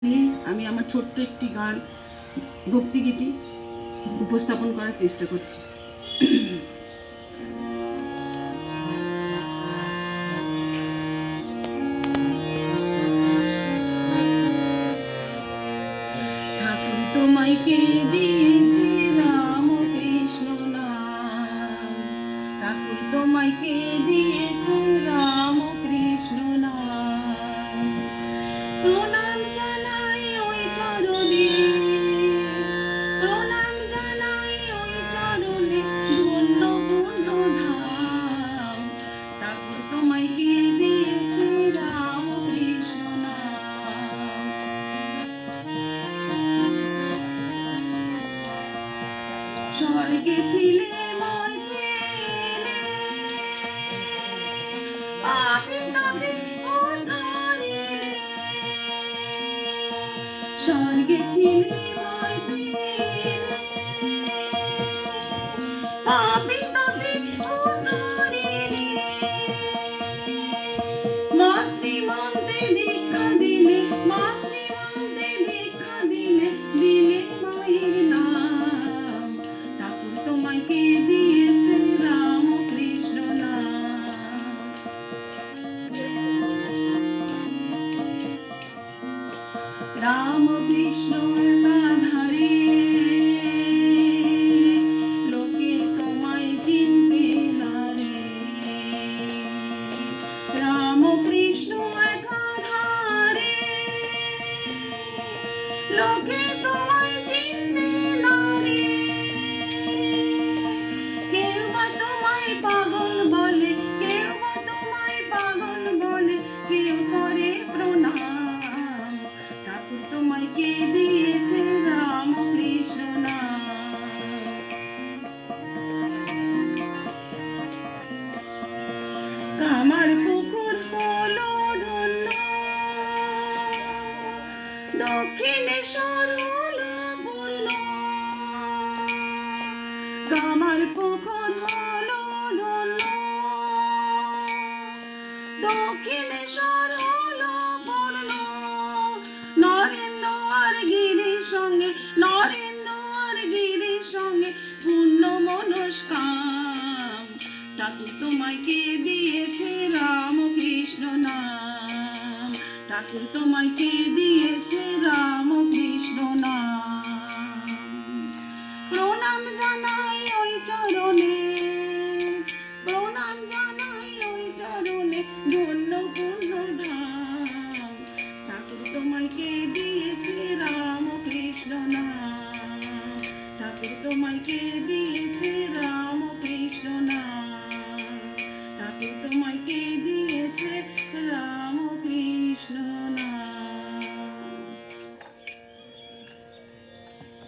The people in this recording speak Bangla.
নিয়ে আমি আমার ছোট্ট একটি গান ভক্তিগীতি উপস্থাপন করার চেষ্টা করছি। ঠাকুর তোমায় কে দিয়েছে রাম কৃষ্ণ নাম, ঠাকুর তোমায় কে দিয়েছে রাম কৃষ্ণ নাম। প্রণাম জানাই ওই চরণে, প্রণাম জানাই ওই চরণে, ধন্য পূর্ণ ধাম। ঠাকুর তোমায় কে দিয়েছে রাম কৃষ্ণ নাম। স্বর্গে ছিলে মর্তে পাপী তবে উদ্ধারিলে, স্বর্গে ছিলে মর্তে পাপী তবে উদ্ধারিলে, মাতৃমন্ত্রে দীক্ষা দিলে, মাতৃমন্ত্রে দীক্ষা দিলে, দিলে মায়ের নাম। ঠাকুর তোমায় কে দিয়েছে রাম কৃষ্ণ নাম। রাম কৃষ্ণ একাধারে লোকে তোমায় চিনবে না রে, রাম কৃষ্ণ একাধারে লোকে তোমায় চিনবে না রে। কেউ বা তোমায় পাগল বলে, কেউ বা তোমায় পাগল বলে, কেউ করে প্রণাম। ঠাকুর তোমায় কে দিয়েছে রাম কৃষ্ণ নাম। কামার পুকুর হলো ধন্য, দক্ষিণেশ্বর হলো পূর্ণ। কামার পুকুর হলো ধন্য, দক্ষিণেশ্বর হলো পূর্ণ। নরেন্দ্র আর গিরির সঙ্গে, নরেন্দ্র আর গিরির সঙ্গে পূর্ণ মনস্কাম। ঠাকুর তোমায় কে দিয়েছে রাম কৃষ্ণ নাম। ঠাকুর তোমায় কে দিয়েছে রাম কৃষ্ণ নাম। প্রণাম জানাই ওই চরণে, প্রণাম জানাই ওই চরণে, ধন্য পূর্ণ ধাম। ঠাকুর তোমায় কে দিয়েছে রাম কৃষ্ণ নাম। ঠাকুর তোমায় কে দিয়েছে রাম কৃষ্ণ নাম। ঠাকুর তোমায় কে দিয়েছে রাম কৃষ্ণ।